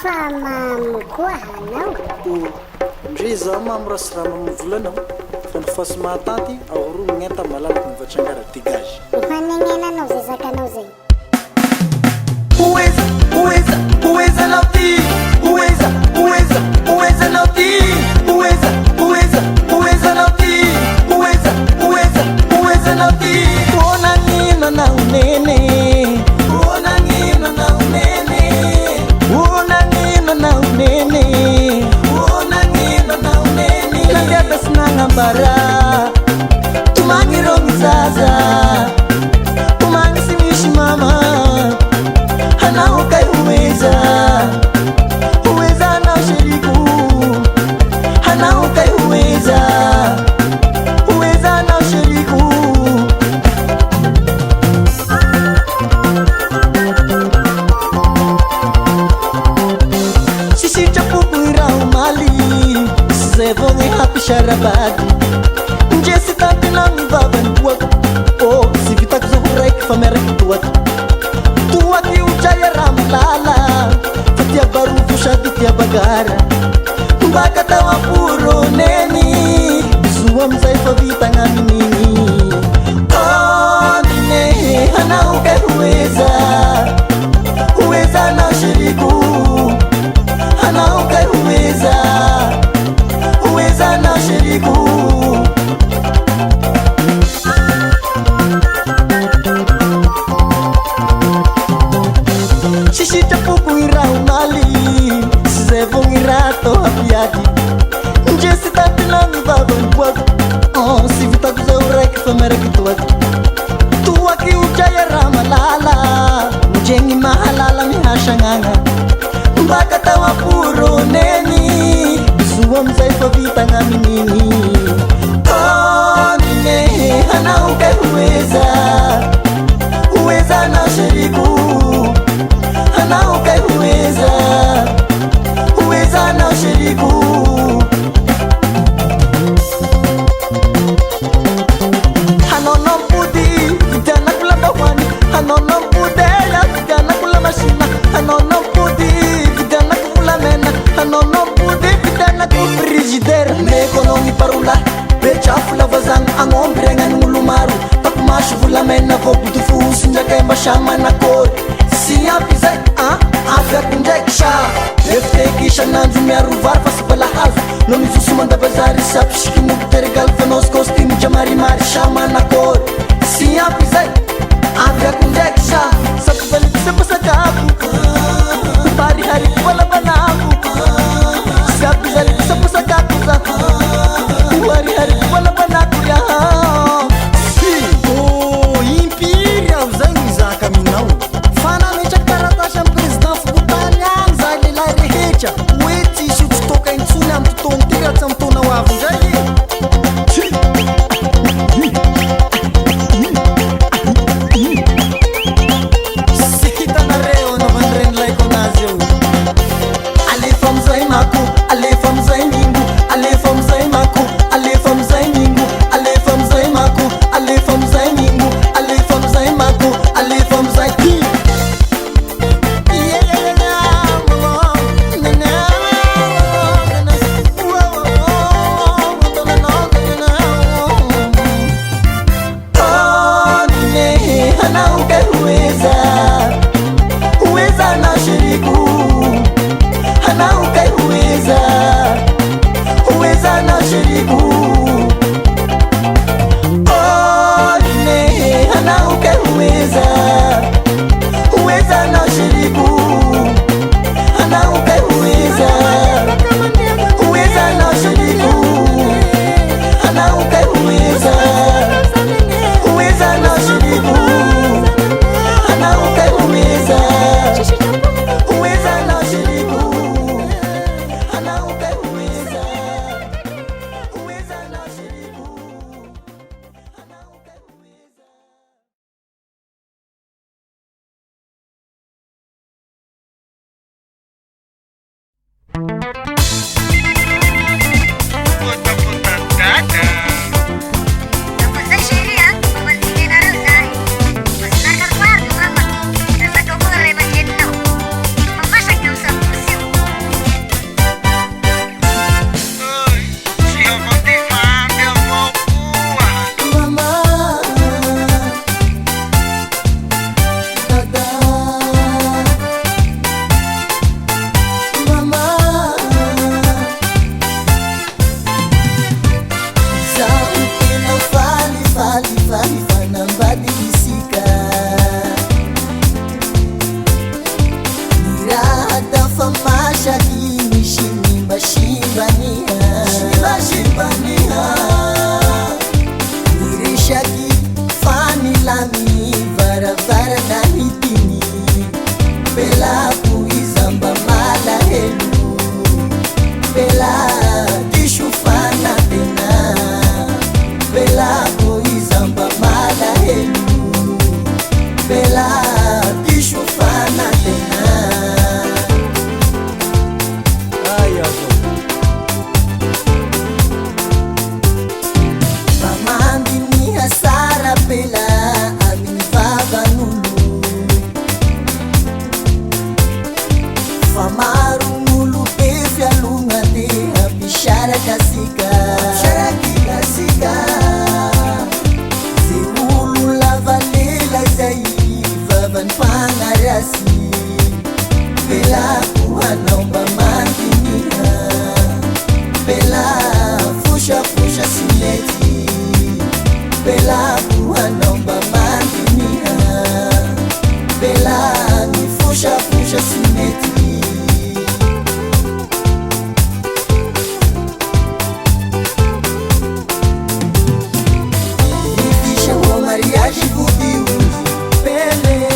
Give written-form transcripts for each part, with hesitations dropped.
fa mamy koa hanao ndre za mamy rasirama mivolanao fa ny fasomahataty aoroa mignenta malalaka mivatrangara dégage hoanegnenanao zay zakanao zay uweza nauti uweza nauti uweza nauti kuona ngino na unene kuona ngino na unene kuona ngino na unene kuona ngino na unene nangata sinanga bara tumangirongi zaza umangi simishi mama hana ukai uweza na shiriku hana ukai uweza na shiriku sisi chapuku irau mali sezevonge hapi sharabadi njesi tati nangi baban buak oh sivita kuzohurek famerek tuak tuaki ujaya ramlala fatia baru fushati tia bagara mbaka tawa puro neni suwa mzaifa vita ngaminini oh nine hana uke uweza na shiriku hana uke uweza na shiriku shishita puku irau mali sizevong irato hapiadi njesi tatinami baban buak oh sivita kuzaurek famerek tuak tuaki ujaya ramalala njengi mahalala mihashanganga mbaka tawa puro neni bisuwa mzaifa vita ngaminini oh nine hana uke uweza na shiriku hana ukai uweza na shiriku hanono pudi vijana kula dawani hanono pudela vijana kula mashina hanono pudi vijana kula mena hanono pudi vijana kula frigidaire mekonongi parula bechafula vazang angombrengani ngulumaru takumashu vula mena vobutufu sinjakemba shamana kori siapizay afyakundraikisha eftekisha nanjo miarovar fa sy balahazo no mizosomandabazary sapisikinokiteregal fanos costume jamarimary samanakory siapizay afyakundraikisha sapivalikisapasakapo parihariko balabanako sapizalikisapasakakoza parihariko balabanako yaha impiry ao zay mizaka aminao oety isy otsitoka intsony amy fotoany ty raha tsy amtona ho avy ndray sy hitanareo anaovan'ireny laiko anazy eo alefa amizay mako alefa amizay mingo alefa amizay mako alefa amizay mingo alefa amizay mako alefa amizay mingo alefa amizay mako alefa amizay uweza na shiriku hana ukai uweza na shiriku oh nine hana ukai uweza na shiriku hana ukai uweza na shiriku hana ukai uweza na shiriku hana ukai uweza na shiriku hana ukai uweza na shiriku hana ukai uweza. Mas na quarto, mama. Essa que eu vou rebater, não. Mamãe, já que eu sou mangarasi bela kuanaomba mandinia bela fusha simeti bela kuanaomba mandinia bela ni fusha simeti mariage vudiu pele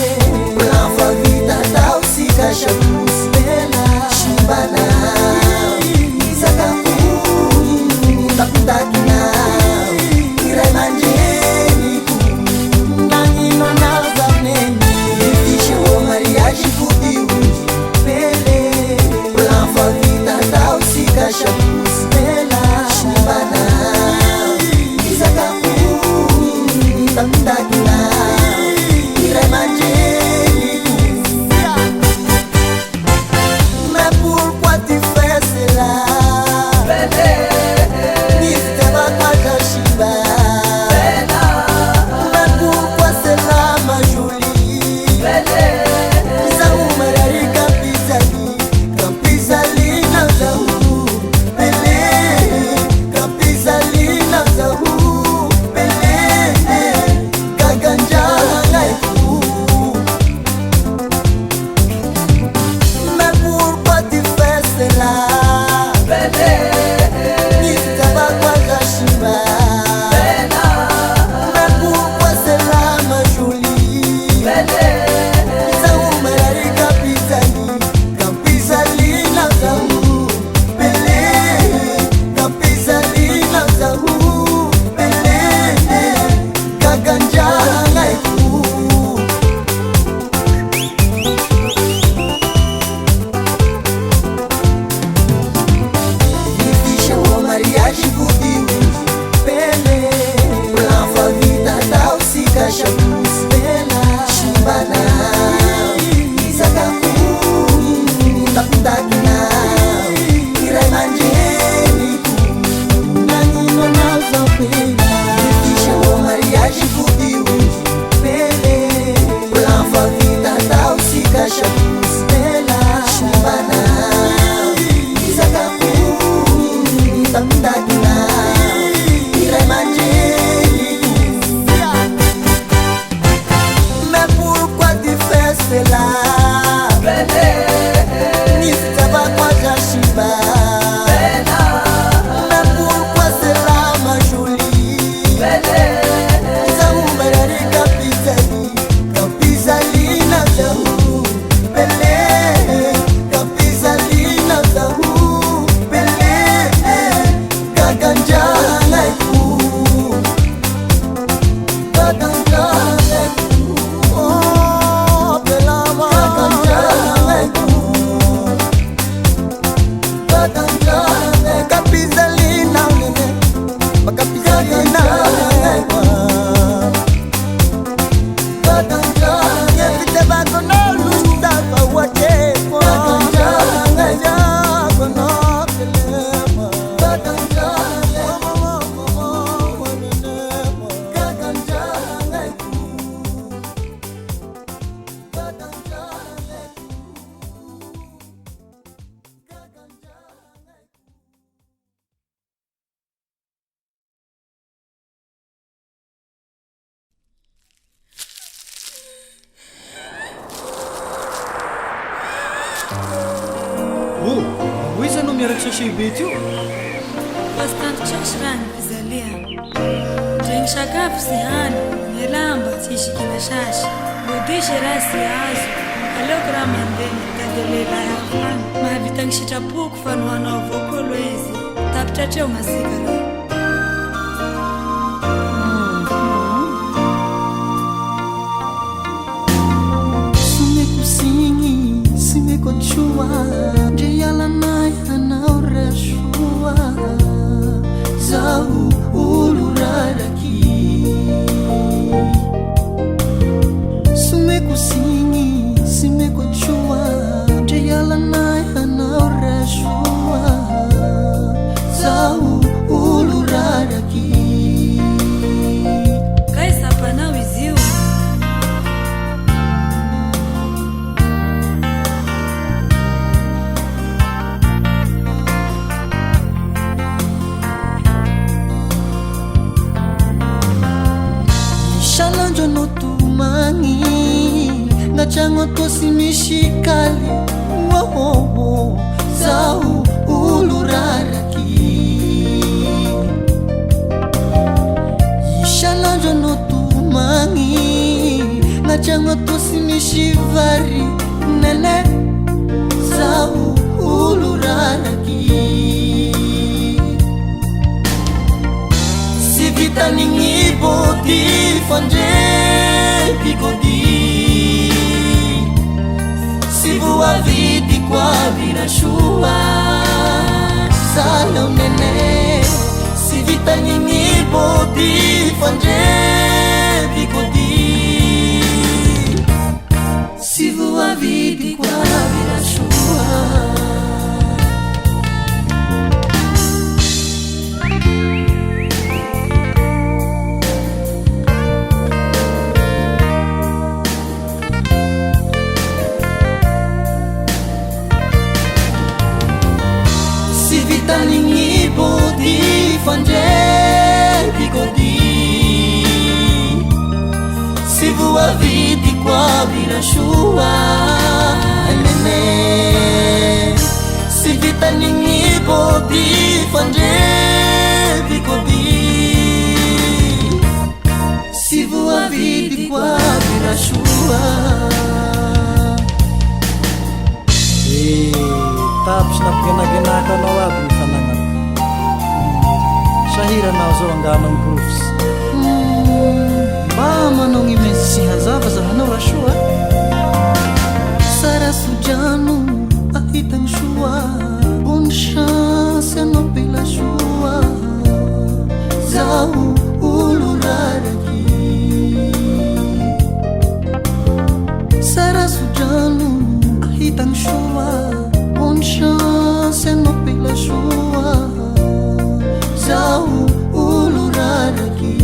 Blanfa vida da usika shamus pela Shimbana Izakaku Takutakina Irai manjeni Nangino nazameni Fishe o mariage vudiu pele Blanfa vida da usika shamus pela Shimbana Izakaku Tandagna, irai manjeni. Mais pourquoi tu fais cela? N'hésitez pas Kashiba. Mais pourquoi cela ma jolie? Zauma rarika Kampizali na zahu. Pele, Kampizali na zahu. natragno atô sy misy kaly zaho olo raraky isan'andro anao tomagny natragno atô sy misy vary nene zaho olo raraky sy vitanigny body fandrepikody sy voavidiko avy rasoa salao nene sy vitanigny body fandrepikody sy voavidiko avy rasoa vitanigny body fandrepikody sy voavidiko avy rasoa nene sy vitanigny body fandrepikody sy voavidiko avy rasoa tapy sy nampigenagenaka anao aby ny fanagnako sahiranao zao angano amin'ny profs mba manao gny maintsy sy hazava zahanao rasoa sara sodrano ahitagny soa bonne chance anao pela soa zaho olo raraky sara sodrano ahitagny soa bonne chance anao pela soa zaho olo raraky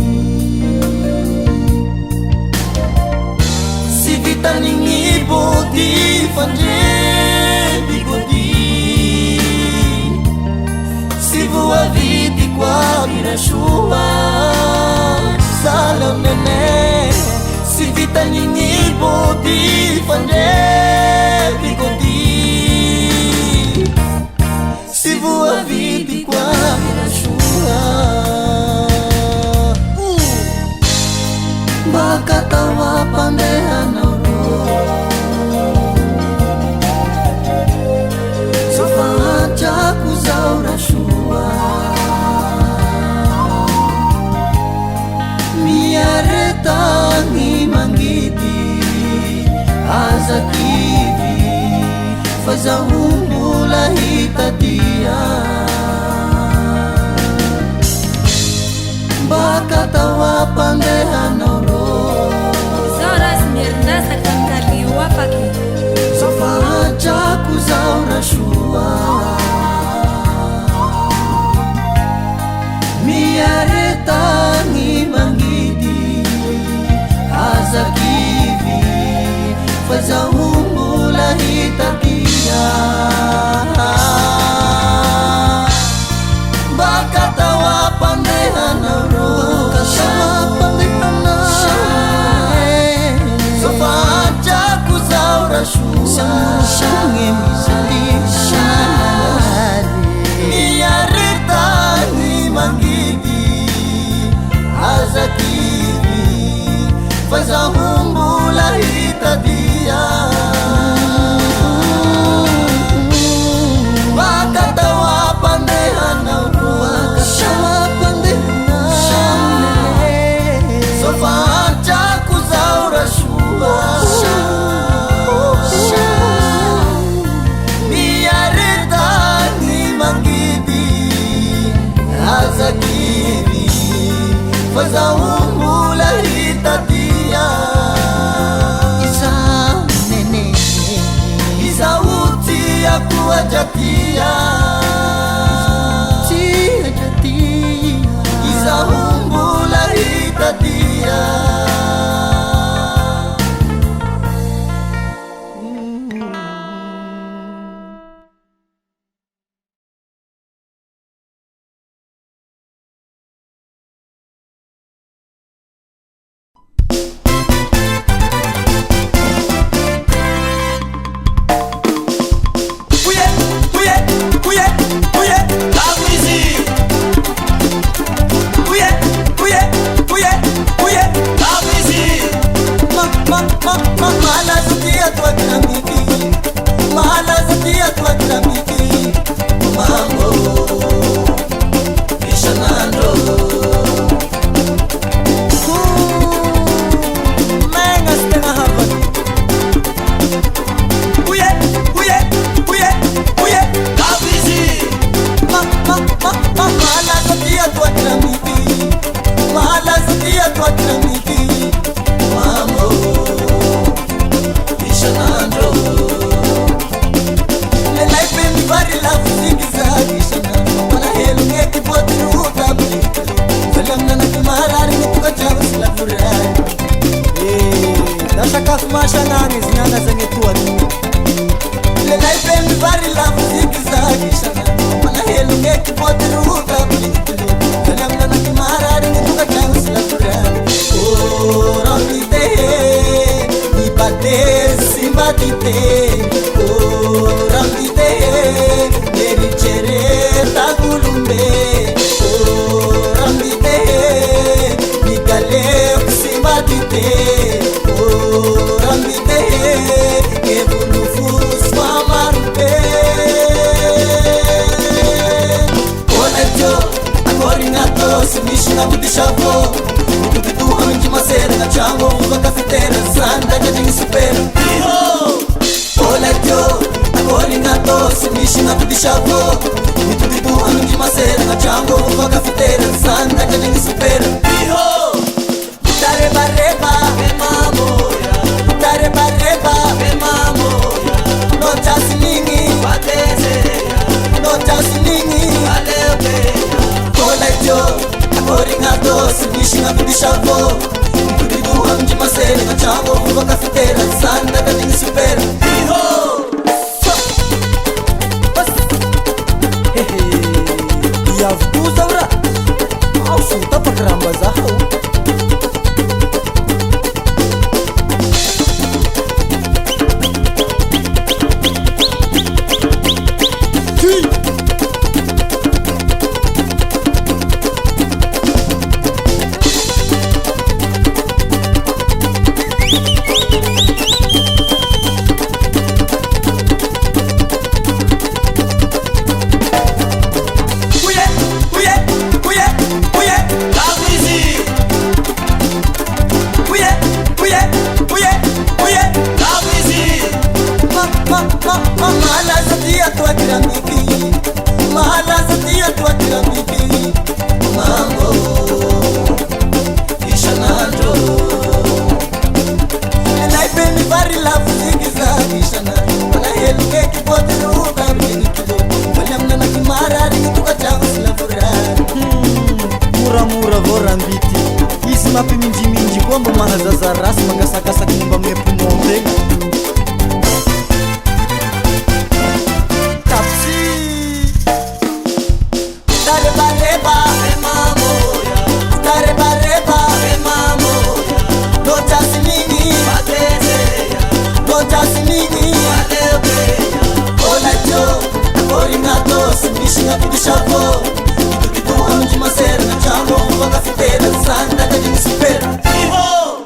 sy vitanigny body fandrepikody sy voavidiko avy rasoa salao nene sy vitanigny body fandrepikody sy voavidiko avy rasoa bakatao ampandehanao ro sofahatrako zao rasoa miaretagny mangidy azakivy fa zaho mbola hitadia bakatao ampandehanao ro sofahatrako zao rasoa miaretagny mangidy azakivy fa zaho mbola hitadia bakatao ampandehanao ro sofahatrako zao rasoa miaretagny mangidy azakivy fa zaho mbola hitadia bakatao ampandehanao ro sofahatrako zao rasoa miaretagny mangidy azakivy fa zaho mbola hitadia izaho nene izaho tiako ajatia izaho mbola hitadia vari lavu zigizagishana manahelu ngekipotiruka kulikilo kalamna kimarari nituka chansi la turani oh rambite ipate simbatite oh rambite nerichere tagulumbe oh rambite nikale simbatite oh rambite ebulufu swamarube olejo akorinato simishina kudishavo nikututuha minji masera na chango uva kafetera sanda jajingi supera iho olejo akorinato simishina kudishavo nikututuha minji masera na chango uva kafetera sanda jajingi supera iho Dareba reba emamoya Dareba reba emamoya No jasningi Batezeya No jasningi Aleopeya Kolejo Akoringado Sinishinga kudishavo Nkudiduwa mji masele Ngachango uva kafetera Sanda katingi supera Iho Hehe Yavutuza ura Au suta pakramba zahau Mura-mura vorambiti Isi mapi minji-minji Kombo mahazaza ras Magasaka-saka nimba mepunombe Tapsi Dareba-reba Emamoya Dareba-reba Emamoya Doja sinini Batezeya Doja sinini Aleopeya Olajo Akorinato Sinishinga kudishavo Mji masera na chango Waka fitera Sanda kajini supera Iho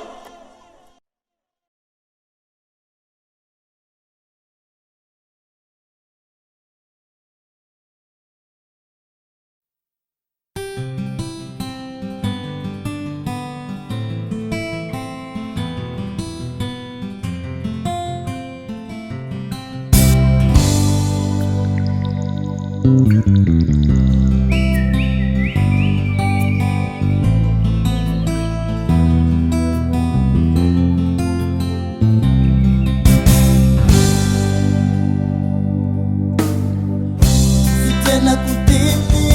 Sitena kutili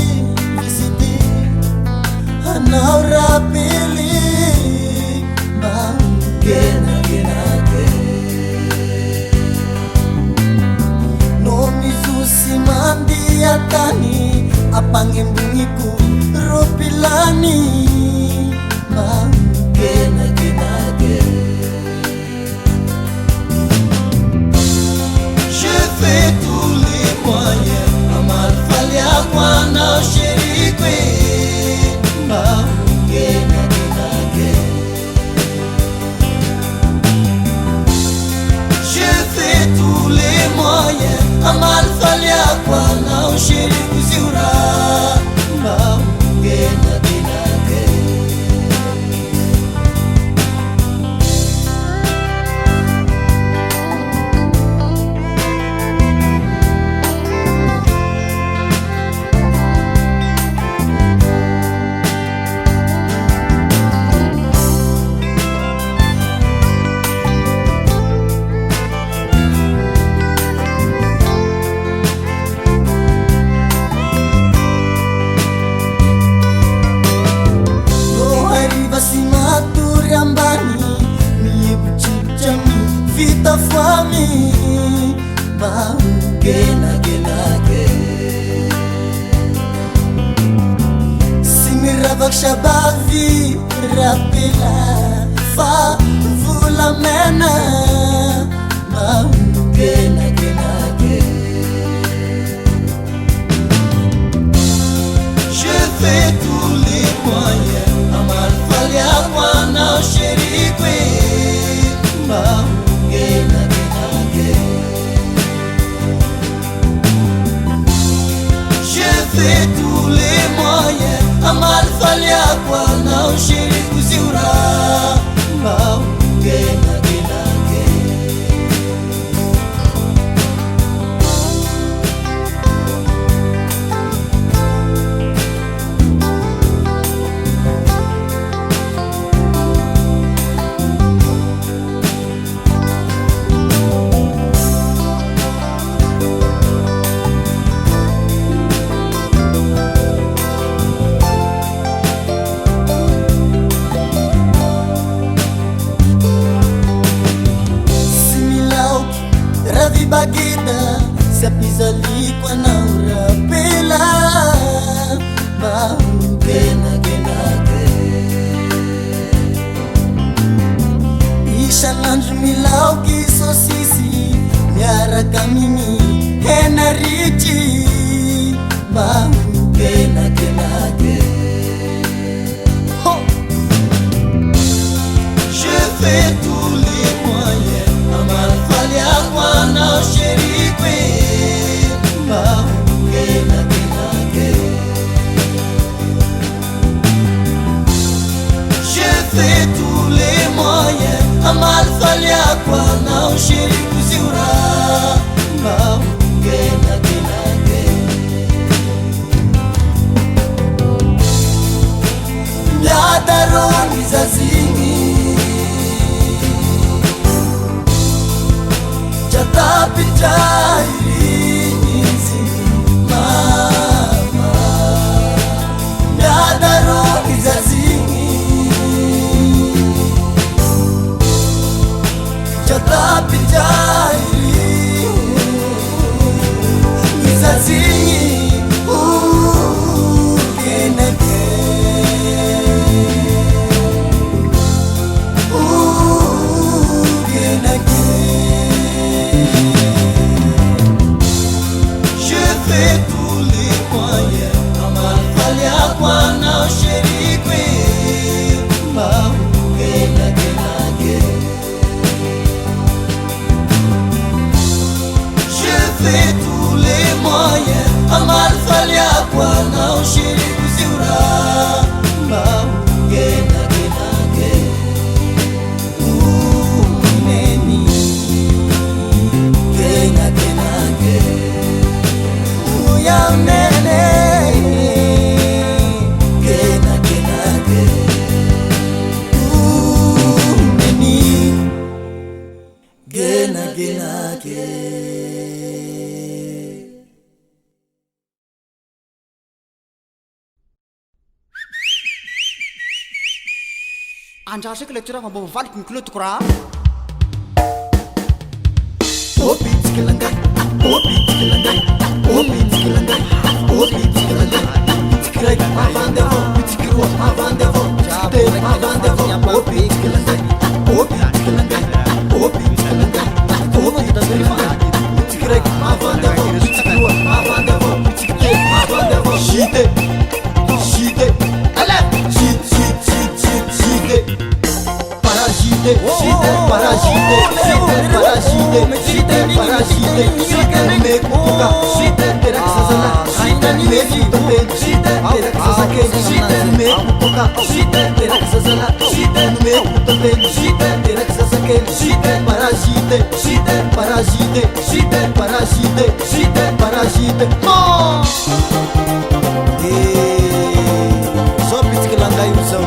Visiti Hanaura pili Mangena genake No mizusi mandi atani Apangembungiku Ropilani Mangena genake Je fais tous les moyens Amal falia kwana shirikwe Mangena genake Je fais tous les moyens Amal falia kwana shirikwe ziura Mangena genake Vita fami, ba gena shabavi rapela fa volamena mahukenakenake je fais tous les moyens amalfalia kwana shirikwe mahukenakenake je fais tous les moyens amalfalia kwana shirikwe ziura mahukenakenake bagida se apisaliko anao rapela mahukenakenake isanandro milaoky sosisy miaraka miny hena rity mahukenakenake je fais tous les moyens amalfaliako anao shirikwe mahukenakenake je fais tous les moyens amalfaliako anao shirikwe ziura mahukenakenake miadaroni zazigny jatapitairinyizi mama miadaroni zazigny jatapitairinyi zazigny ukenake je fais tous les moyens amalfaliako anao shirikwe mahukenakenake je fais tous les moyens amalfaliako anao shirikwe ziura mahukenakenake neni kenakenake uyanene kenakenake neni kenakenake andrasako lecture fambavaliko mikolotiko raha opitsikilangay opitsikilangay opitsikilangay opitsikilangay pitsikirayk mavandevo pitsikirwa mavandevo te mavandevo opitsikilangay opitsikilangay opitsikilangay pitsikirayk mavandevo pitsikirwa mavandevo pitsikte mavandevo shite shite ala shit shit shit shit shite parasite shite parasite shite parasite shite parasite shite mekuka shite teraksazana shite mekuka shite teraksazake shite mekuka shite teraksazana shite mekuka shite teraksazake shite parasite shite parasite shite parasite shite parasite so pitsikilangay uzao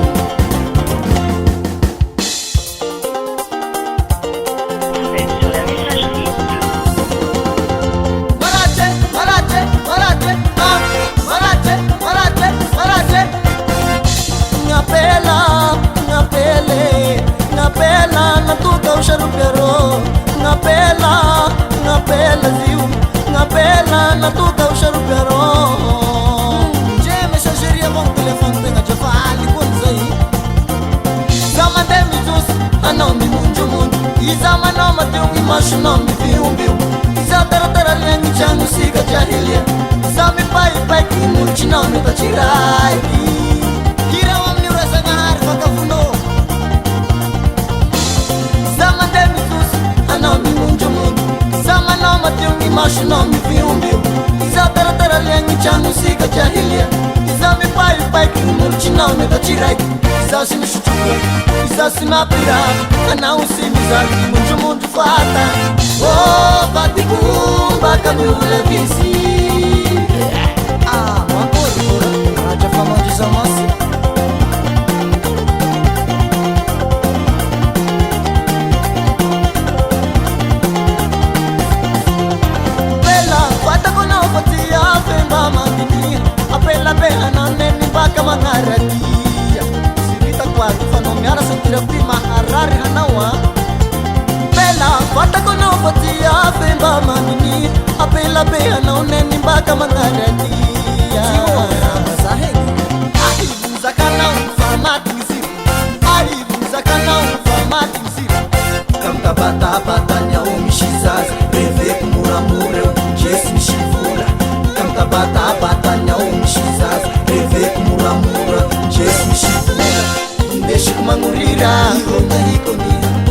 ngapela natuka usharupero ngapela ziu ngapela natuka usharupero masonao miviombio iza tarataraliagny tragno sika jahilia iza mipaipaiky molotrinao metatsiraiky hirao amin'io razagnahary fakafonô iza mandeha mitosy anao mimonjomono iza manao mateogny masonao miviombio iza tarataraliagny tragno sika jahilia iza mipaipaiky molotrinao metatsiraiky iza sy misotroka iza sy mapiraka anao sy mizaky mondromondro fata vatibombaka miula visy makory raja famandrizamasy apela fatako anao fa ty afemba mandiniha apela be anao neny baka magnaradia sy vitako azy fanao miarasa tirapi maharary hanao a apela fatako anao fa ty afemba mandiniha apela be anao neny baka magnaradia arivony zakanao fa matigny ziro arivony zakanao fa matigny ziro kamitabatabata ao misy zaza reveko moramora eo jesy misy vola kamitabatabata ao misy zaza reveko moramora jesy misy vola indesiko magnorira ihonahikony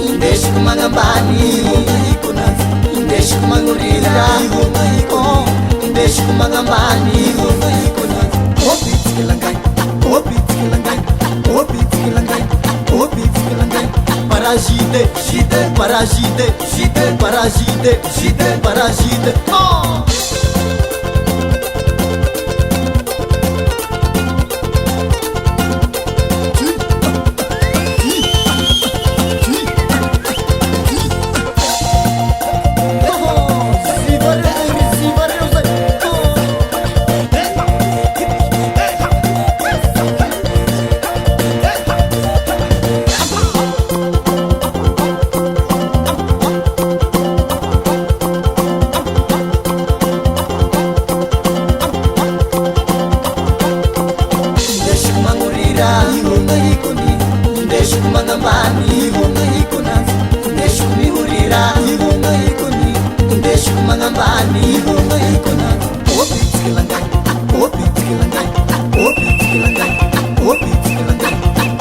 indesiko magnambany ihonahikonazy indesiko magnorira ihonahiko indesiko magnambany ihonahikonazy opitsika langay opitsika langay opitsika langay opitsika langay parasite site parasite site parasite site parasite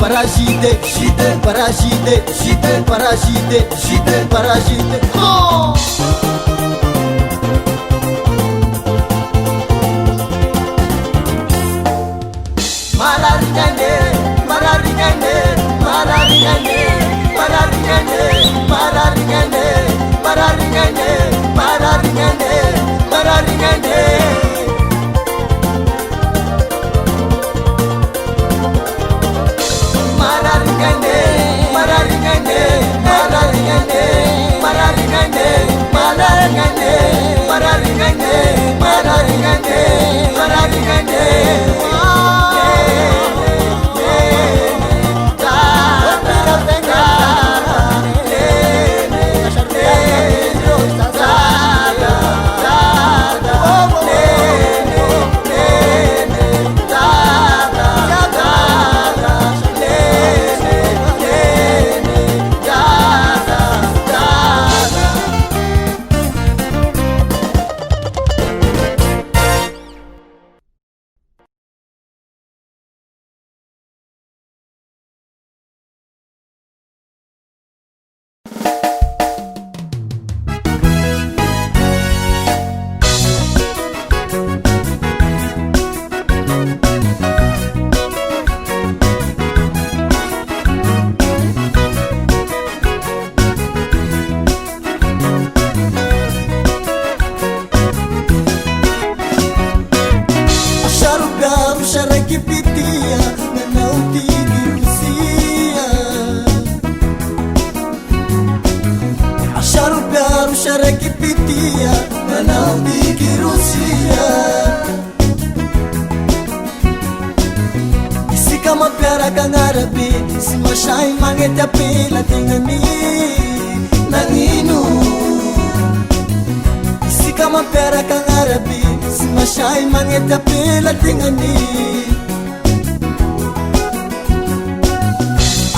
parasite site parasite site parasite site parasite mararigane mararigane mararigane mararigane mararigane mararigane mararigane mararigane mararigane mararigane mararigane mararigane mararigane mararigane mararigane mararigane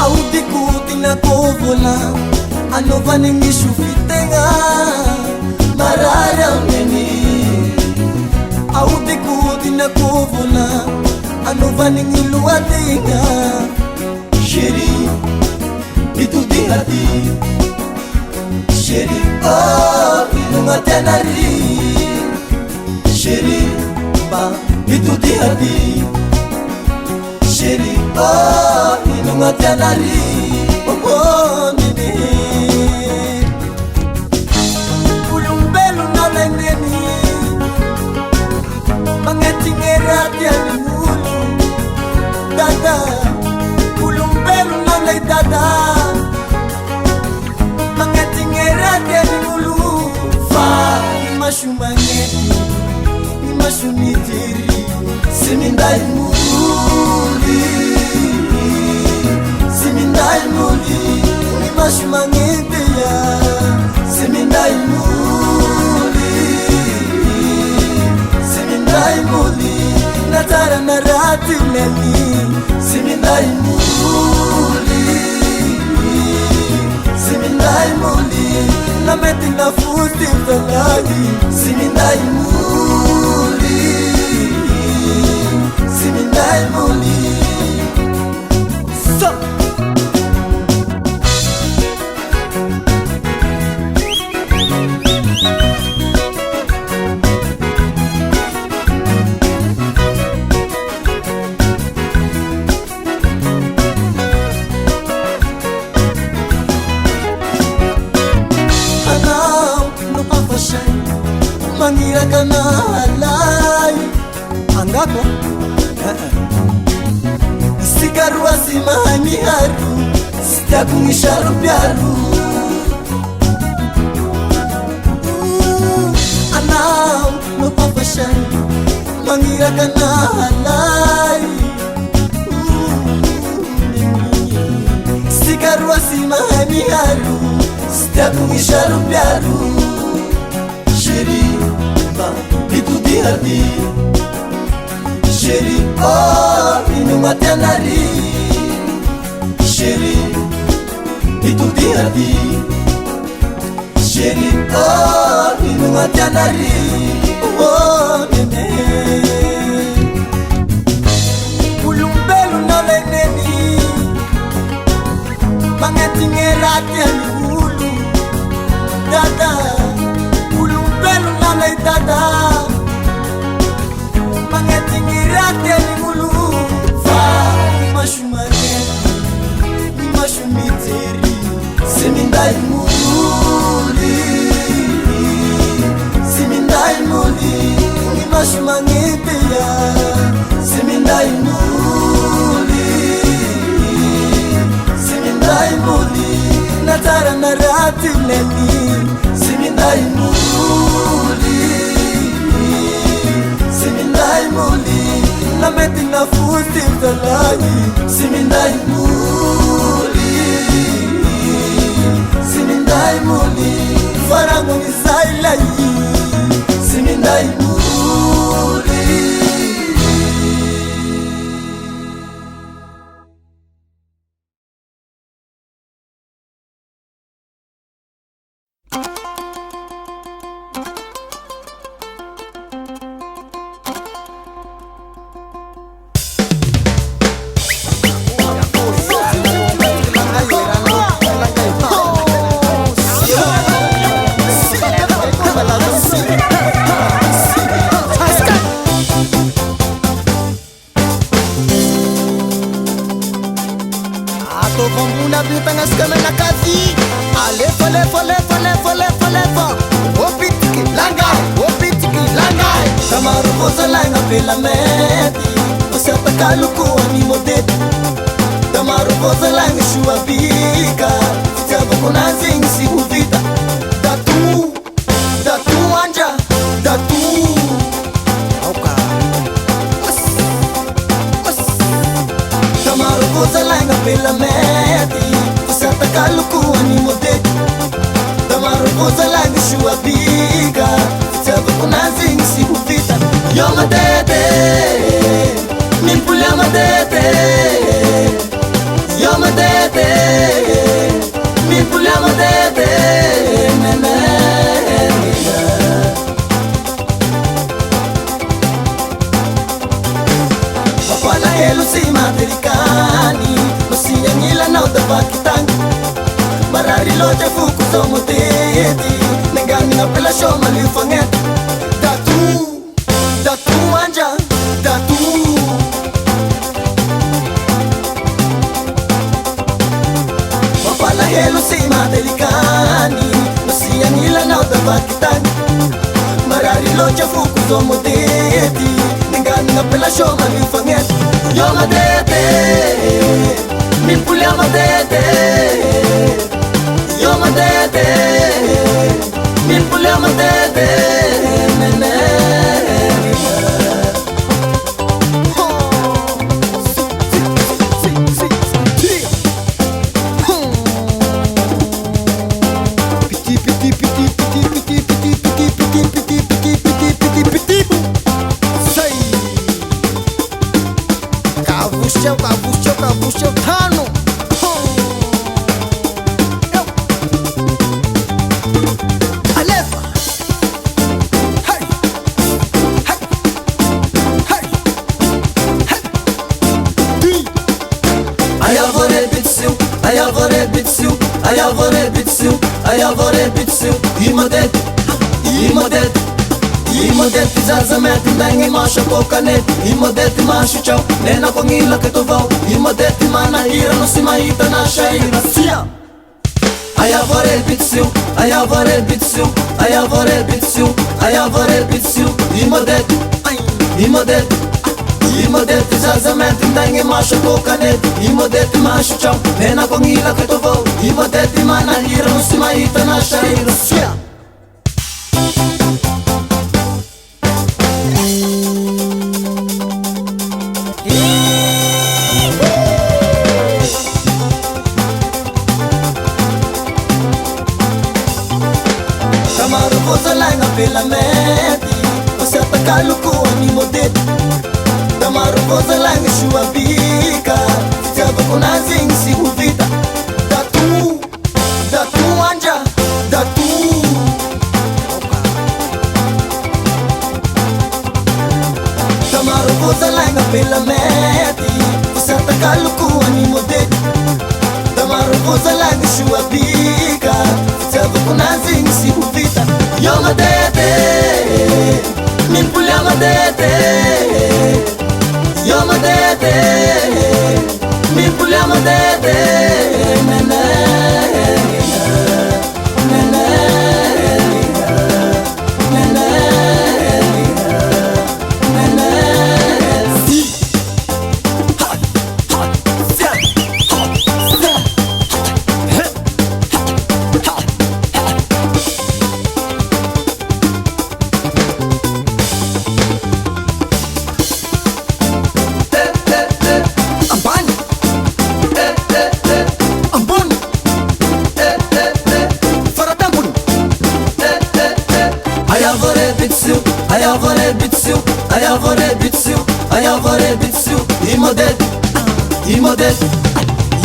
Audikuti na kovola ano vaningi shufite tegna marary amineny aodikotina kovona anovanigny lohategna chéri mitodihady chéri inognaty chéri mba mitodihady chéri inognaty anary nene olombelona laineny magnetigny raty amin'olo dada olombelona lay dada magnetigny raty amin'olo fa imaso magnety imaso mijery sy minday moly sy minday moly imaso magneteya sy minday moly sy minday moly natara na raty neny sy minday moly sy minday moly namety na foty talagy sy minday moly sy minday moly so mangiragana halay angako sigaroa sy mahay miharo sy tiako gny saropiaro anao mapapasay mangiragana halay sigaroa sy mahay miharo sy tiako gny saropiaro chéri mitodihady chéri inognaty anary chéri mitodihady chéri inognaty anary nene olombelona laineny magnetigny raty amin'olo dada olombelona lay dada magnetigny raty amin'olo fa imaso magnety imaso mijery sy minday moly sy minday moly imaso magneteya sy minday moly sy minday moly natara na raty neny sy minday moly sy minday moly namety na foty talagy sy minday moly sy minday moly faragony zay lay sy minday moly mi puliamo dete, nene. sy matelikany masiagn'ilanao davakitagny marary loatra foko zao motety nanganina pelasio malio fagnety datu anja datu mapalahelo sy matelikany masiagn'ilanao davakitagny marary loatra foko zao motety nanganina pelasio malio fagnety yo madete mimpolya madete yo madete mimpolya madete Kavushel tano Alefa Hey Hey Hey Hey Ayavore bitsu Ayavore bitsu Ayavore bitsu Ayavore bitsu Imodet Imodet Imodet zazamet ndangi masha kokanet Imodet mashu chau nena kongila ketovau Imodet mana hira no si mahita na shaira Sia Ayavore bitsu Ayavore bitsu Ayavore bitsu Ayavore bitsu Imodet Imodet Imodet zazamet ndangi masha kokanet Imodet mashu chau nena kongila ketovau Imodet mana hira no si mahita na shaira Sia pela meti você atacar com animodete Tamaro voza lá em sua bica Tava com nazinho se uvita Datu anja Datu Tamaro voza lá em pela meti você atacar com animodete Tamaro voza lá em sua bica Tava com nazinho se uvita Yo madete, mimpulya madete Yo madete, mimpulya madete Nene, nene, nene, nene Si Ha, ha, sia, ha, sia He, ha, ha Ayavore bitsu, ayavore bitsu, ayavore bitsu Imodet, imodet,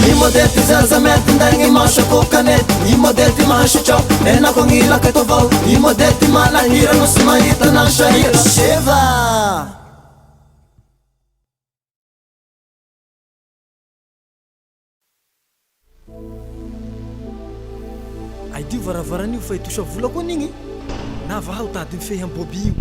imodet zazamet ndangi masha kokanet Imodet masha chau, nena kongila ketovau Imodet mana hira no si mahita na shaira Sheva Aidio varavarana io fa itosa vola koa nigny na vaha tady mifehy am boby io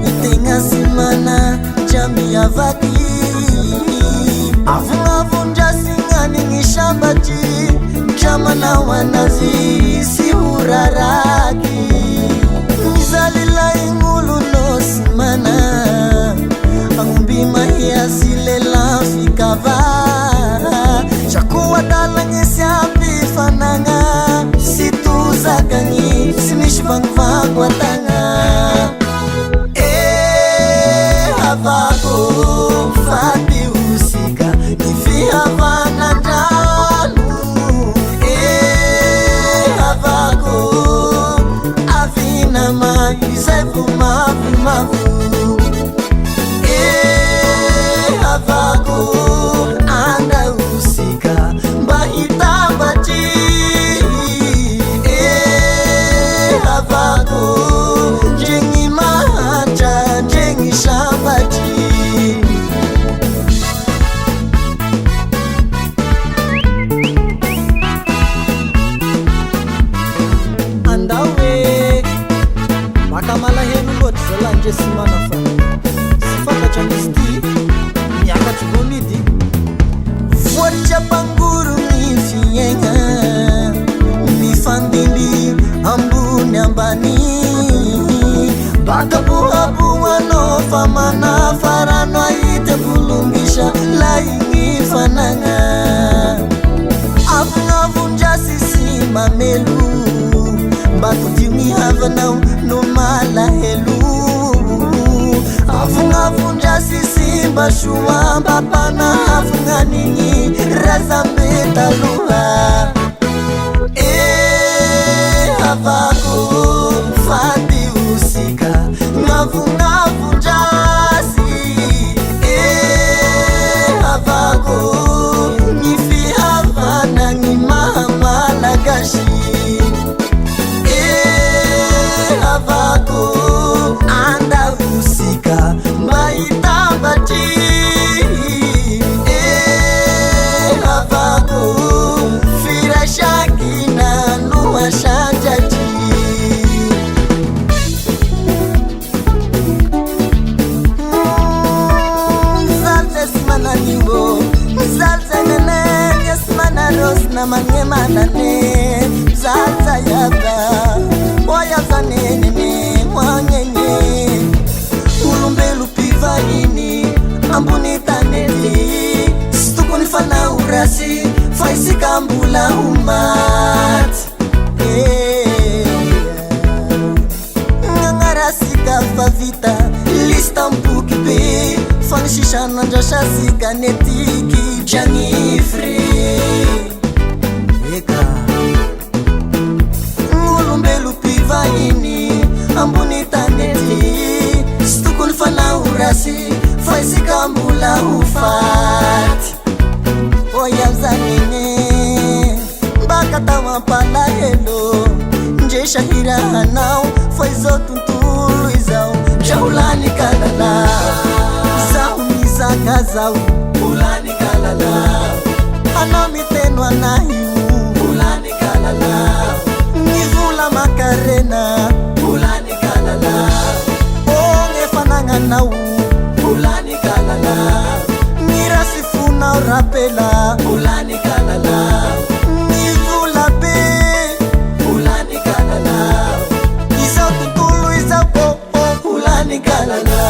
Itenga simana jamii avaki Avunavunja singani ngishambaji Jamana wanazi si uraraki Nizalila ingulu no simana Angumbi mahia silela fikava Chakuwa dalangi siampi fananga Situ zagani simishvangva mavomavo havako andahosika mba hitambatry havako ndregny mahatra ndregny sambatry andao e makamalahelo loatra zalandresy manafa sy fantatra misy ty miakatry vomidy voatra mpangoro ny fiaigna mifandimby ambony ambany baka boaboanao fa manafarano ahita bolongisa laigny fanagna avonavondrasy sy mamelo mbakodio mihavanao no malahelo avonavondrasy sy mba soa mbampanahavonanigny razambe taloha havako fadiosika navonavondrasy havako ny fihavanagny mahamalagazy havako andahosika mba hitambatry havako firasakina no asandraty mizaly sy mananio mizaly zananeny sy manarosy namane manane mizaly zayaba oayazanenene moagnene olombelo mpivahiny ambony tanely sy tokony fanao rasy fa isika mbola ho maty gn'agnarasika fa vita lista mboky be fanisisan'andrasasika netiky janifre eka olombelo mpivahiny ambony tanety sy tokony fanao rasy fa isika mbola ho faty oyazanene mbaka tao ampalahelo ndresahirahanao fa izao tontolo izao draholany kalala zaho mizaka zao olany kalala anao miteno anahio olany kalala nivola makarena olany kalala ognefananganao olany kalala nirasy fonao rapela olany kalala nivola be olany kalala izao tontolo izao olany kalala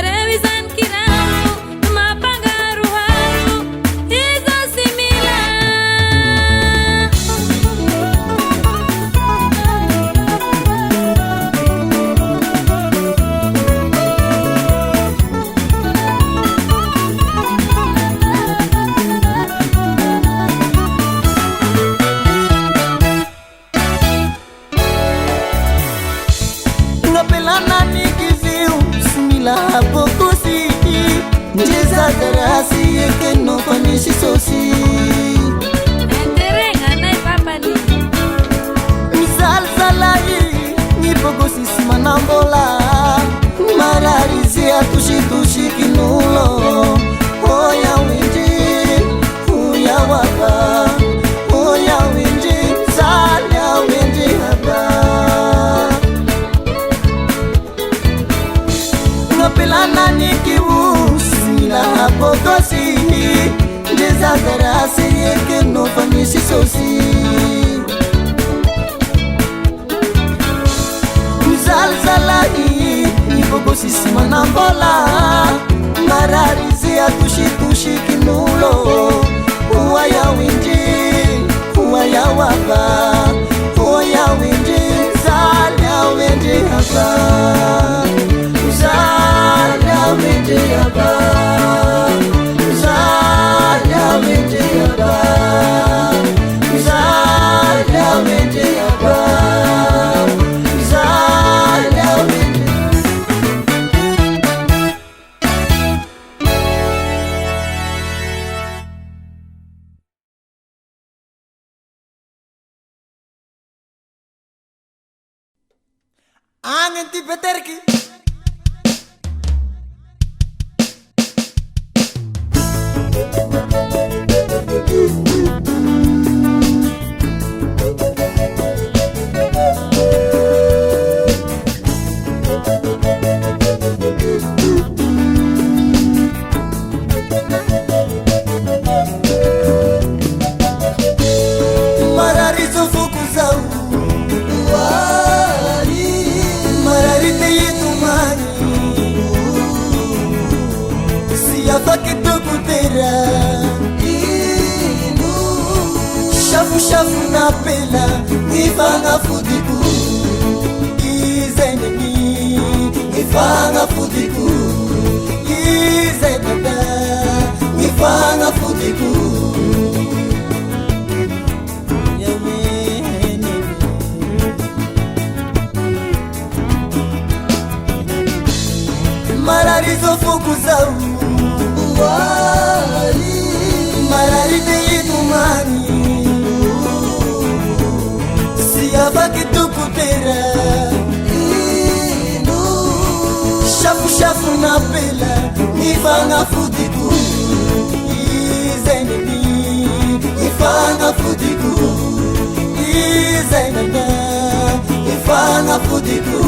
Televisan kinamu mapangaruharu hizo simila. Ngapelana nikiziu simila hapokosi njeza darasi yeke no fanishi sosi Enterenga na ipapani misal salai nipokosi simanambola mararizia tushi kinulo oya winji uya wapa oya winji salya winji haba ngapelana nikiusi la hapokosi njeza darasi yeke no fanishi sosi Zalzalai nipokosi simanambola mararizia tushi kinulo uaya winji uaya wapa uaya winji zalya winji hapa zalya winji hapa zalya winji hapa zalya winji hapa Angin ti peterki mararizo fukuzau shafu na pela ifanga fudiku izenemi ifanga fudiku izenada ifanga fudiku mararizo fukuzau mararite yitumani siyabaki tukutera shafu na pela ifanga fudiku izenemi ifanga fudiku izenada ifanga fudiku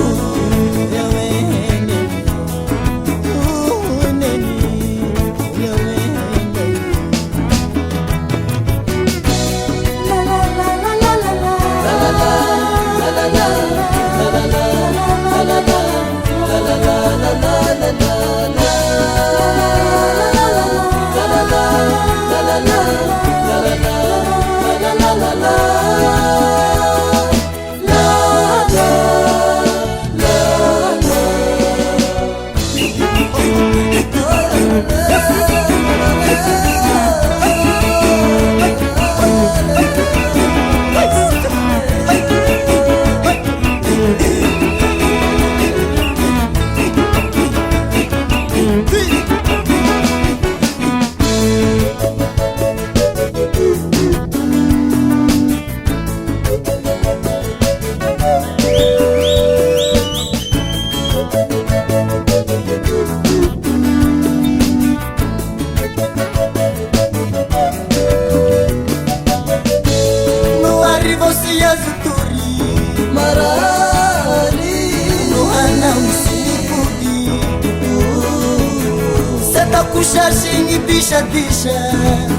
Kushashi bisha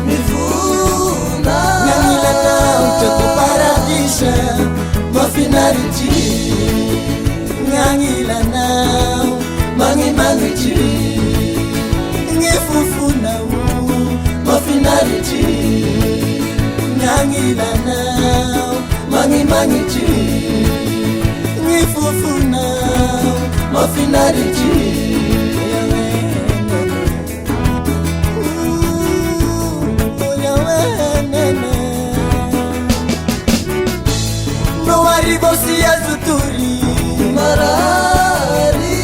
mivuna Nyangila na utoko paradisha Mafinariji Nyangila na Mangi mangi ngifufuna mafinality ngangilana mangi ngifufuna mafinality no arrivosi azuturi marari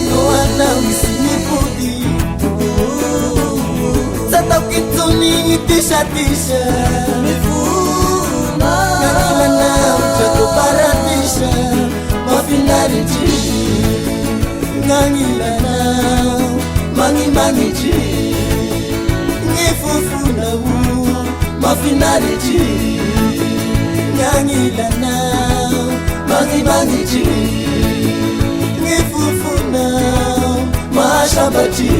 no ana usinipudi sata kituni tisha mifuna ngilana uchato paradisha mafinality ngangilana mangi ngifufuna mafinality ngangilana mangi ngifufuna mashabati